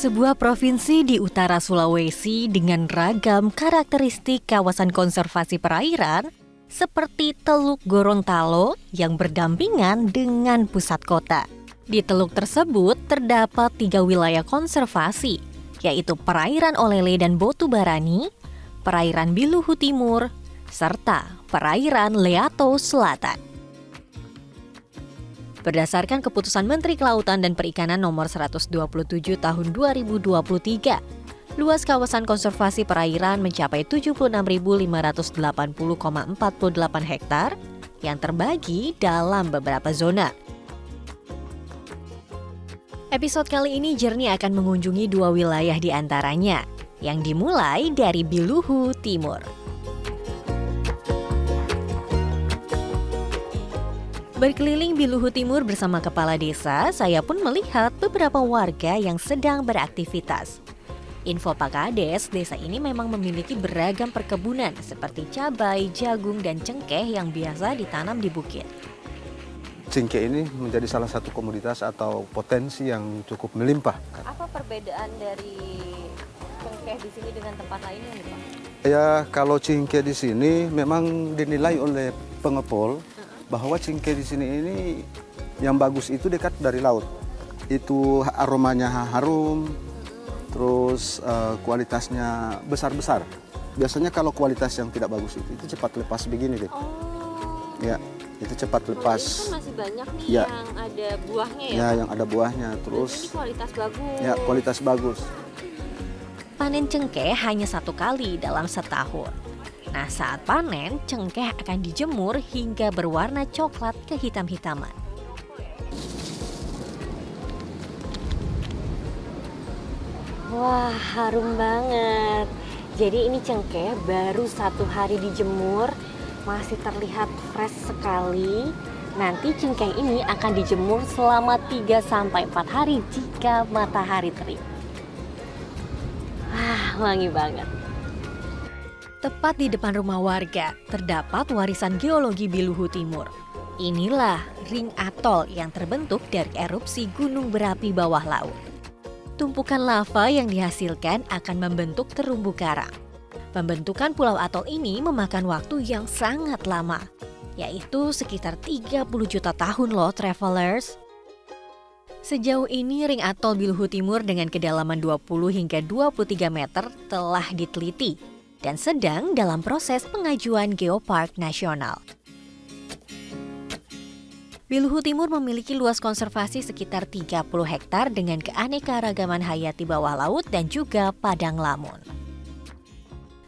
Sebuah provinsi di utara Sulawesi dengan ragam karakteristik kawasan konservasi perairan seperti Teluk Gorontalo yang berdampingan dengan pusat kota. Di teluk tersebut terdapat 3 wilayah konservasi, yaitu perairan Olele dan Botubarani, perairan Biluhu Timur, serta perairan Leato Selatan. Berdasarkan keputusan Menteri Kelautan dan Perikanan nomor 127 tahun 2023, luas kawasan konservasi perairan mencapai 76.580,48 hektar yang terbagi dalam beberapa zona. Episode kali ini Journey akan mengunjungi 2 wilayah di antaranya, yang dimulai dari Biluhu Timur. Berkeliling Biluhu Timur bersama kepala desa, saya pun melihat beberapa warga yang sedang beraktivitas. Info Pak Kades, desa ini memang memiliki beragam perkebunan seperti cabai, jagung, dan cengkeh yang biasa ditanam di bukit. Cengkeh ini menjadi salah satu komoditas atau potensi yang cukup melimpah. Apa perbedaan dari cengkeh di sini dengan tempat lainnya nih Pak? Ya, kalau cengkeh di sini memang dinilai oleh pengepul bahwa cengkeh di sini ini yang bagus itu dekat dari laut. Itu aromanya harum, terus kualitasnya besar-besar. Biasanya kalau kualitas yang tidak bagus itu cepat lepas begini deh. Ya, itu cepat lepas. Ini kan masih banyak nih ya, yang ada buahnya ya? Ya, yang ada buahnya. Terus ini kualitas bagus. Ya, kualitas bagus. Panen cengkeh hanya 1 kali dalam setahun. Nah, saat panen, cengkeh akan dijemur hingga berwarna coklat kehitam-hitaman. Wah, harum banget. Jadi ini cengkeh baru 1 hari dijemur, masih terlihat fresh sekali. Nanti cengkeh ini akan dijemur selama 3-4 hari jika matahari terik. Wah, wangi banget. Tepat di depan rumah warga, terdapat warisan geologi Biluhu Timur. Inilah ring atol yang terbentuk dari erupsi gunung berapi bawah laut. Tumpukan lava yang dihasilkan akan membentuk terumbu karang. Pembentukan pulau atol ini memakan waktu yang sangat lama, yaitu sekitar 30 juta tahun loh, travelers. Sejauh ini ring atol Biluhu Timur dengan kedalaman 20 hingga 23 meter telah diteliti dan sedang dalam proses pengajuan Geopark Nasional. Biluhu Timur memiliki luas konservasi sekitar 30 hektar dengan keanekaragaman hayati bawah laut dan juga padang lamun.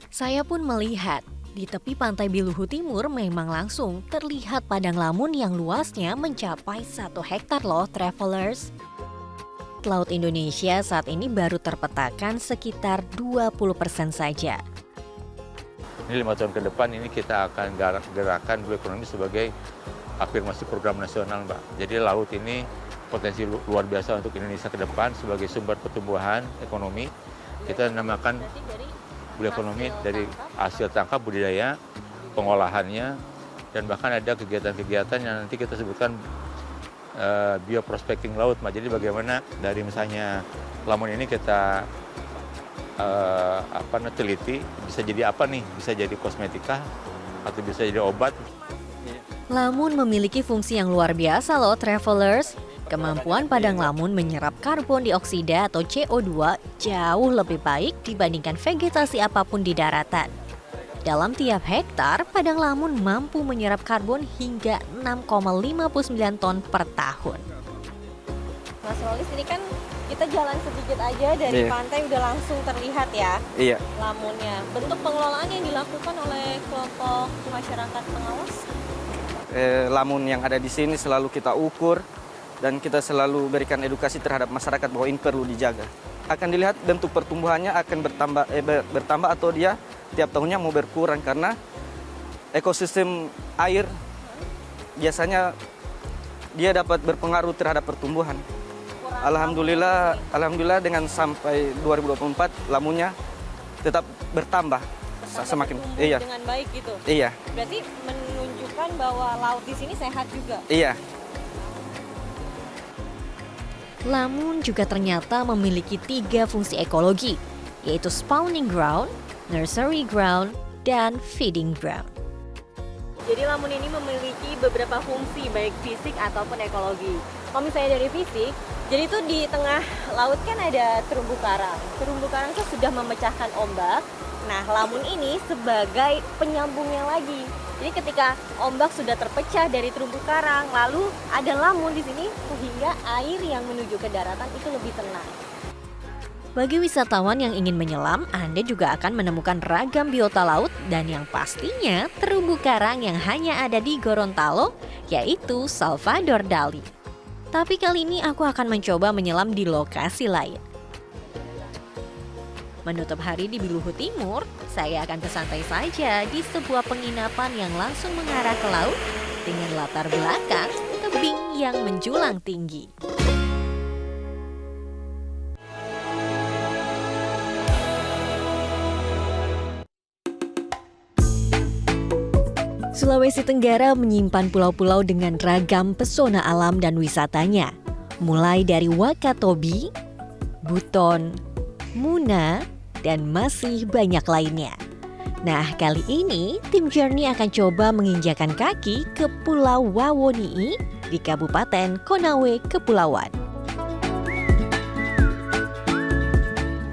Saya pun melihat di tepi pantai Biluhu Timur memang langsung terlihat padang lamun yang luasnya mencapai 1 hektar loh, travelers. Laut Indonesia saat ini baru terpetakan sekitar 20% saja. Ini 5 tahun ke depan ini kita akan gerakan Blue Economy sebagai afirmasi program nasional, Mbak. Jadi laut ini potensi luar biasa untuk Indonesia ke depan sebagai sumber pertumbuhan ekonomi. Kita namakan Blue Economy dari hasil tangkap, budidaya, pengolahannya, dan bahkan ada kegiatan-kegiatan yang nanti kita sebutkan bioprospecting laut, Mbak. Jadi bagaimana dari misalnya lamun ini kita teliti, bisa jadi apa nih? Bisa jadi kosmetika atau bisa jadi obat. Lamun memiliki fungsi yang luar biasa loh, travelers. Kemampuan padang lamun menyerap karbon dioksida atau CO2 jauh lebih baik dibandingkan vegetasi apapun di daratan. Dalam tiap hektar, padang lamun mampu menyerap karbon hingga 6,59 ton per tahun. Mas Rolis, ini kan kita jalan sedikit aja dari pantai udah langsung terlihat ya lamunnya. Bentuk pengelolaan yang dilakukan oleh kelompok masyarakat pengawas? Lamun yang ada di sini selalu kita ukur dan kita selalu berikan edukasi terhadap masyarakat bahwa ini perlu dijaga. Akan dilihat bentuk pertumbuhannya akan bertambah atau dia tiap tahunnya mau berkurang karena ekosistem air biasanya dia dapat berpengaruh terhadap pertumbuhan. Alhamdulillah dengan sampai 2024 lamunnya tetap bertambah semakin dengan baik gitu. Iya. Berarti menunjukkan bahwa laut di sini sehat juga. Iya. Lamun juga ternyata memiliki 3 fungsi ekologi, yaitu spawning ground, nursery ground, dan feeding ground. Jadi Lamun ini memiliki beberapa fungsi baik fisik ataupun ekologi. Kalau misalnya dari fisik, jadi itu di tengah laut kan ada terumbu karang. Terumbu karang itu sudah memecahkan ombak. Nah, Lamun ini sebagai penyambungnya lagi. Jadi ketika ombak sudah terpecah dari terumbu karang, lalu ada lamun di sini sehingga air yang menuju ke daratan itu lebih tenang. Bagi wisatawan yang ingin menyelam, Anda juga akan menemukan ragam biota laut dan yang pastinya terumbu karang yang hanya ada di Gorontalo, yaitu Salvador Dali. Tapi kali ini aku akan mencoba menyelam di lokasi lain. Menutup hari di Biluhu Timur, saya akan bersantai saja di sebuah penginapan yang langsung mengarah ke laut dengan latar belakang tebing yang menjulang tinggi. Sulawesi Tenggara menyimpan pulau-pulau dengan ragam pesona alam dan wisatanya. Mulai dari Wakatobi, Buton, Muna, dan masih banyak lainnya. Nah, kali ini tim Journey akan coba menginjakan kaki ke Pulau Wawonii di Kabupaten Konawe, Kepulauan.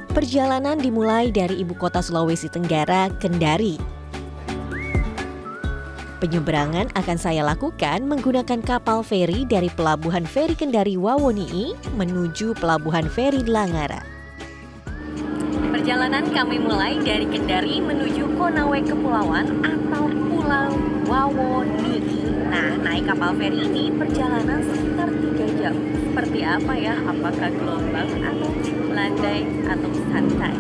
Perjalanan dimulai dari ibu kota Sulawesi Tenggara, Kendari. Penyeberangan akan saya lakukan menggunakan kapal feri dari Pelabuhan Feri Kendari Wawonii menuju Pelabuhan Feri Langara. Perjalanan kami mulai dari Kendari menuju Konawe Kepulauan atau Pulau Wawonii. Nah, naik kapal feri ini perjalanan sekitar 3 jam. Seperti apa ya? Apakah gelombang atau landai atau santai?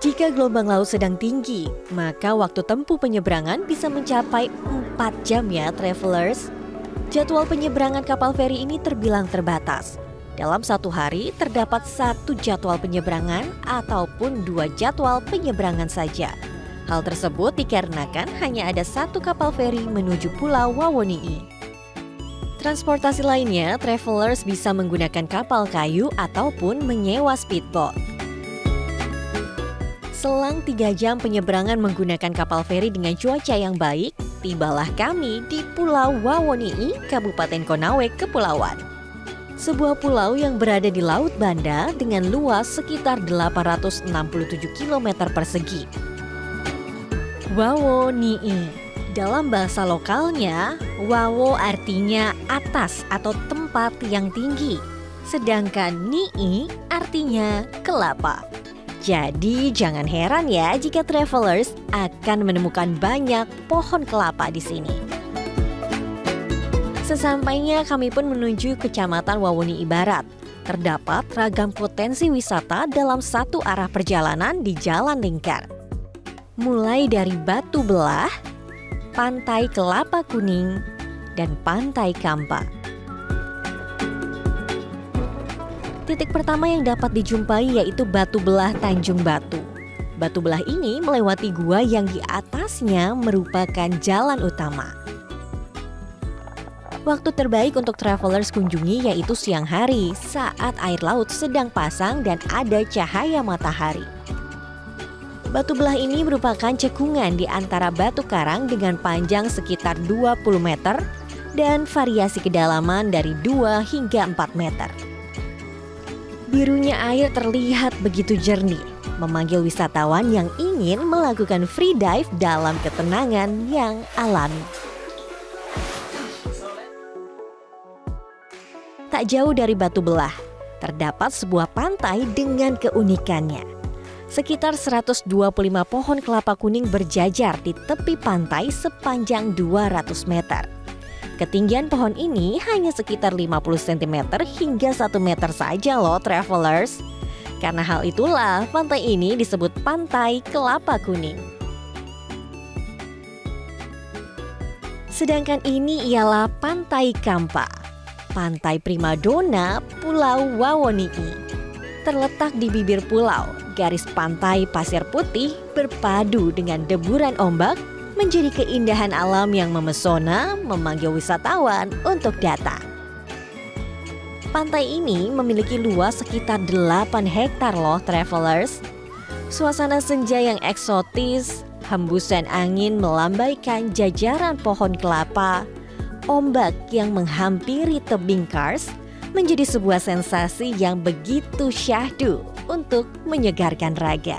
Jika gelombang laut sedang tinggi, maka waktu tempuh penyeberangan bisa mencapai 4 jam ya, travelers. Jadwal penyeberangan kapal feri ini terbilang terbatas. Dalam satu hari terdapat 1 jadwal penyeberangan ataupun 2 jadwal penyeberangan saja. Hal tersebut dikarenakan hanya ada 1 kapal feri menuju Pulau Wawonii. Transportasi lainnya, travelers bisa menggunakan kapal kayu ataupun menyewa speedboat. Selang 3 jam penyeberangan menggunakan kapal feri dengan cuaca yang baik, tibalah kami di Pulau Wawonii, Kabupaten Konawe, Kepulauan. Sebuah pulau yang berada di Laut Banda dengan luas sekitar 867 km persegi. Wawonii, dalam bahasa lokalnya, Wawo artinya atas atau tempat yang tinggi, sedangkan Nii artinya kelapa. Jadi jangan heran ya jika travelers akan menemukan banyak pohon kelapa di sini. Sesampainya kami pun menuju Kecamatan Wawonii Barat. Terdapat ragam potensi wisata dalam satu arah perjalanan di Jalan Lingkar. Mulai dari Batu Belah, Pantai Kelapa Kuning, dan Pantai Kampa. Titik pertama yang dapat dijumpai yaitu Batu Belah Tanjung Batu. Batu Belah ini melewati gua yang di atasnya merupakan jalan utama. Waktu terbaik untuk travelers kunjungi yaitu siang hari saat air laut sedang pasang dan ada cahaya matahari. Batu Belah ini merupakan cekungan di antara batu karang dengan panjang sekitar 20 meter dan variasi kedalaman dari 2 hingga 4 meter. Birunya air terlihat begitu jernih, memanggil wisatawan yang ingin melakukan free dive dalam ketenangan yang alami. Tak jauh dari Batu Belah, terdapat sebuah pantai dengan keunikannya. Sekitar 125 pohon kelapa kuning berjajar di tepi pantai sepanjang 200 meter. Ketinggian pohon ini hanya sekitar 50 cm hingga 1 meter saja loh travelers. Karena hal itulah pantai ini disebut Pantai Kelapa Kuning. Sedangkan ini ialah Pantai Kampa, pantai primadona Pulau Wawonii. Terletak di bibir pulau, garis pantai pasir putih berpadu dengan deburan ombak menjadi keindahan alam yang memesona, memanggil wisatawan untuk datang. Pantai ini memiliki luas sekitar 8 hektar loh travelers. Suasana senja yang eksotis, hembusan angin melambaikan jajaran pohon kelapa, ombak yang menghampiri tebing kars menjadi sebuah sensasi yang begitu syahdu untuk menyegarkan raga.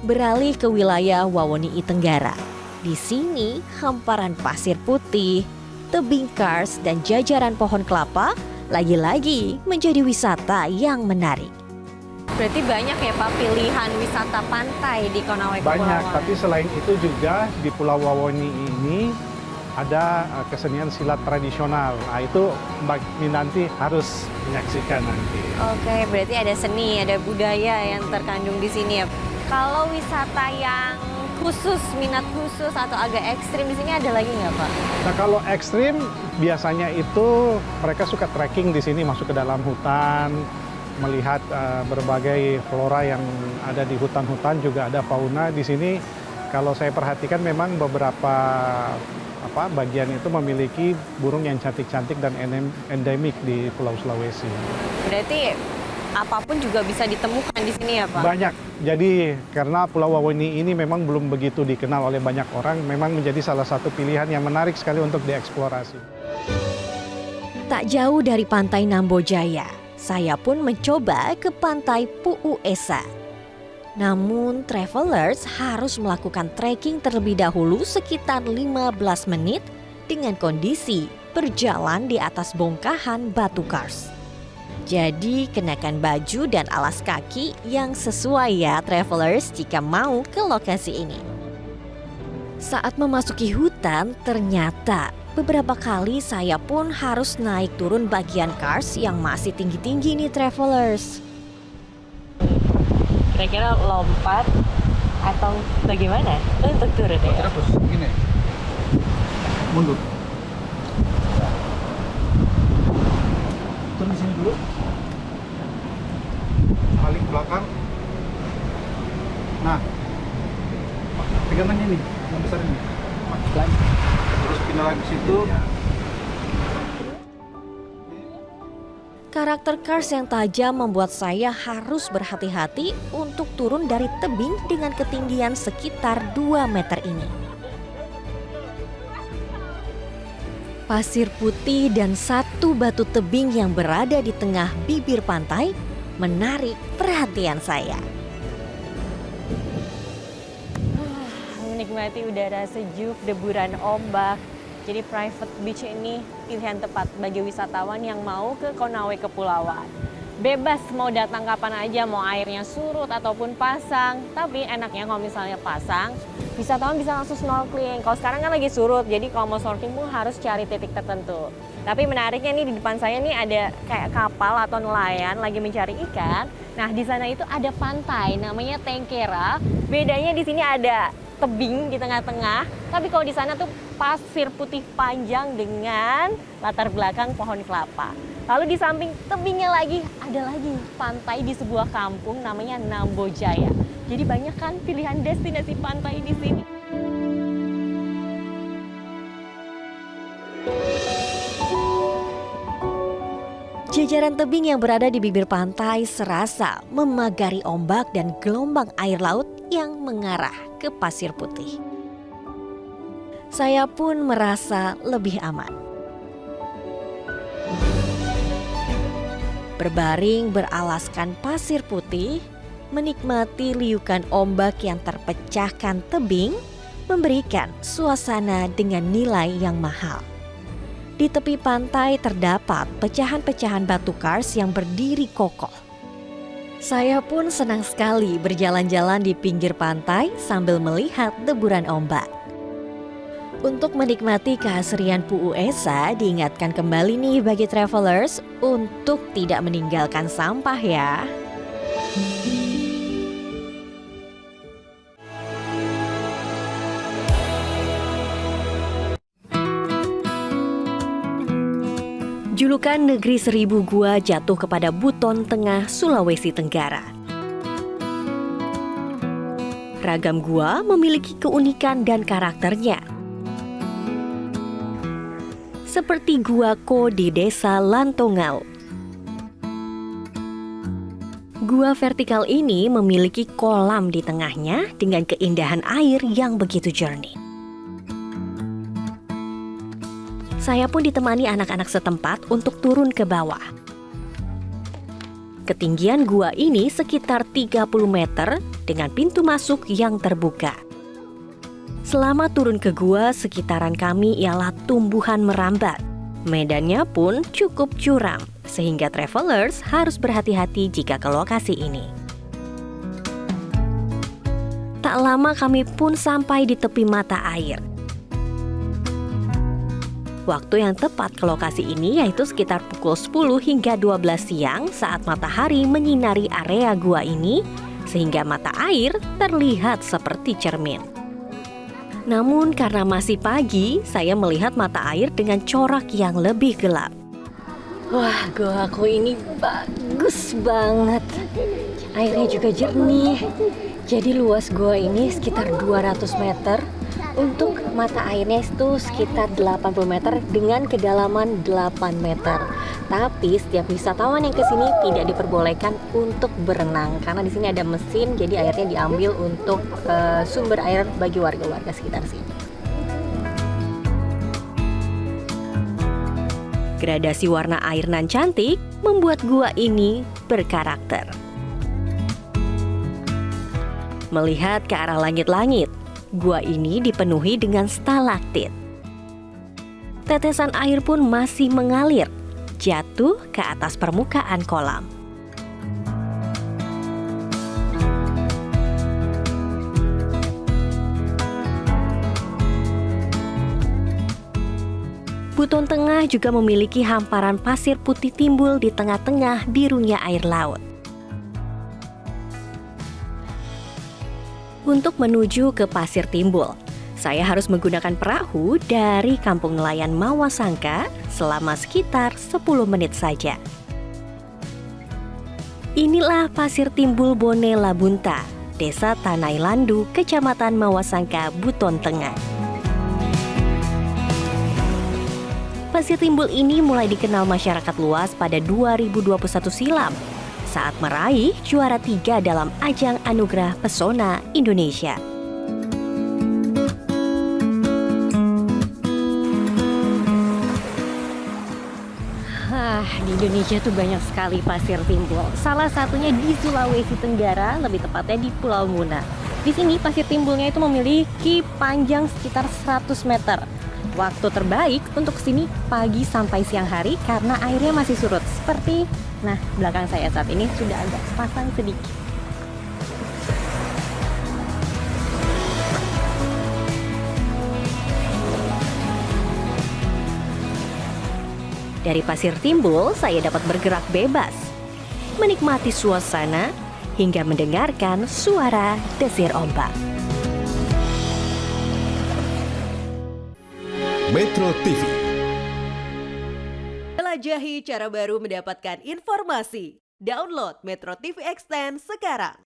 Beralih ke wilayah Wawoni'i Tenggara. Di sini hamparan pasir putih, tebing kars dan jajaran pohon kelapa lagi-lagi menjadi wisata yang menarik. Berarti banyak ya Pak pilihan wisata pantai di Konawe Banyak, Kepulauan. tapi selain itu juga di Pulau Wawoni'i ini ada kesenian silat tradisional. Nah, itu Mbak Minanti harus menyaksikan nanti. Oke, berarti ada seni, ada budaya yang terkandung di sini ya. Kalau wisata yang khusus, minat khusus atau agak ekstrim di sini ada lagi nggak Pak? Nah, kalau ekstrim biasanya itu mereka suka trekking di sini, masuk ke dalam hutan, melihat berbagai flora yang ada di hutan-hutan, juga ada fauna di sini. Kalau saya perhatikan memang beberapa bagian itu memiliki burung yang cantik-cantik dan endemik di Pulau Sulawesi. Berarti apapun juga bisa ditemukan di sini ya Pak? Banyak. Jadi karena Pulau Wawoni'i ini memang belum begitu dikenal oleh banyak orang, memang menjadi salah satu pilihan yang menarik sekali untuk dieksplorasi. Tak jauh dari pantai Nambojaya, saya pun mencoba ke pantai Pu'u Esa. Namun, travelers harus melakukan trekking terlebih dahulu sekitar 15 menit dengan kondisi berjalan di atas bongkahan batu kars. Jadi, kenakan baju dan alas kaki yang sesuai ya travelers jika mau ke lokasi ini. Saat memasuki hutan, ternyata beberapa kali saya pun harus naik turun bagian kars yang masih tinggi-tinggi nih travelers. Kira-kira lompat atau bagaimana untuk turun ya? Terus gini, mundur. Turun di sini dulu. Balik ke belakang. Nah, pegangan ini, yang besar ini. Terus pindah lagi ke situ. Karakter kars yang tajam membuat saya harus berhati-hati untuk turun dari tebing dengan ketinggian sekitar 2 meter ini. Pasir putih dan satu batu tebing yang berada di tengah bibir pantai menarik perhatian saya. Menikmati udara sejuk, deburan ombak. Jadi private beach ini pilihan tepat bagi wisatawan yang mau ke Konawe Kepulauan. Bebas mau datang kapan aja, mau airnya surut ataupun pasang. Tapi enaknya kalau misalnya pasang, wisatawan bisa langsung snorkeling. Kalau sekarang kan lagi surut, jadi kalau mau snorkeling pun harus cari titik tertentu. Tapi menariknya nih di depan saya nih ada kayak kapal atau nelayan lagi mencari ikan. Nah di sana itu ada pantai namanya Tengkera. Bedanya di sini ada tebing di tengah-tengah, tapi kalau di sana tuh pasir putih panjang dengan latar belakang pohon kelapa. Lalu di samping tebingnya lagi ada lagi pantai di sebuah kampung namanya Nambojaya. Jadi banyak kan pilihan destinasi pantai di sini. Jajaran tebing yang berada di bibir pantai serasa memagari ombak dan gelombang air laut yang mengarah ke pasir putih. Saya pun merasa lebih aman. Berbaring beralaskan pasir putih, menikmati liukan ombak yang terpecahkan tebing, memberikan suasana dengan nilai yang mahal. Di tepi pantai terdapat pecahan-pecahan batu kars yang berdiri kokoh. Saya pun senang sekali berjalan-jalan di pinggir pantai sambil melihat deburan ombak. Untuk menikmati keasrian Pu'u Esa, diingatkan kembali nih bagi travelers untuk tidak meninggalkan sampah ya. Julukan negeri seribu gua jatuh kepada Buton Tengah, Sulawesi Tenggara. Ragam gua memiliki keunikan dan karakternya. Seperti Gua Ko di Desa Lantongau. Gua vertikal ini memiliki kolam di tengahnya dengan keindahan air yang begitu jernih. Saya pun ditemani anak-anak setempat untuk turun ke bawah. Ketinggian gua ini sekitar 30 meter dengan pintu masuk yang terbuka. Selama turun ke gua, sekitaran kami ialah tumbuhan merambat. Medannya pun cukup curam, sehingga travelers harus berhati-hati jika ke lokasi ini. Tak lama kami pun sampai di tepi mata air. Waktu yang tepat ke lokasi ini yaitu sekitar pukul 10 hingga 12 siang saat matahari menyinari area gua ini, sehingga mata air terlihat seperti cermin. Namun karena masih pagi, saya melihat mata air dengan corak yang lebih gelap. Wah, gua aku ini bagus banget. Airnya juga jernih. Jadi luas gua ini sekitar 200 meter. Untuk mata airnya itu sekitar 80 meter dengan kedalaman 8 meter. Tapi setiap wisatawan yang kesini tidak diperbolehkan untuk berenang karena di sini ada mesin, jadi airnya diambil untuk sumber air bagi warga-warga sekitar sini. Gradasi warna air nan cantik membuat gua ini berkarakter. Melihat ke arah langit-langit, gua ini dipenuhi dengan stalaktit. Tetesan air pun masih mengalir, jatuh ke atas permukaan kolam. Buton Tengah juga memiliki hamparan pasir putih timbul di tengah-tengah birunya air laut. Untuk menuju ke Pasir Timbul, saya harus menggunakan perahu dari Kampung Nelayan Mawasangka selama sekitar 10 menit saja. Inilah Pasir Timbul Bone Labunta, Desa Tanai Landu, Kecamatan Mawasangka, Buton Tengah. Pasir Timbul ini mulai dikenal masyarakat luas pada 2021 silam saat meraih juara 3 dalam ajang Anugerah Pesona Indonesia. Di Indonesia tuh banyak sekali pasir timbul. Salah satunya di Sulawesi Tenggara, lebih tepatnya di Pulau Muna. Di sini pasir timbulnya itu memiliki panjang sekitar 100 meter. Waktu terbaik untuk kesini pagi sampai siang hari karena airnya masih surut. Seperti, belakang saya saat ini sudah agak pasang sedikit. Dari Pasir Timbul, saya dapat bergerak bebas, menikmati suasana, hingga mendengarkan suara desir ombak. Metro TV. Jelajahi cara baru mendapatkan informasi. Download Metro TV Extend sekarang.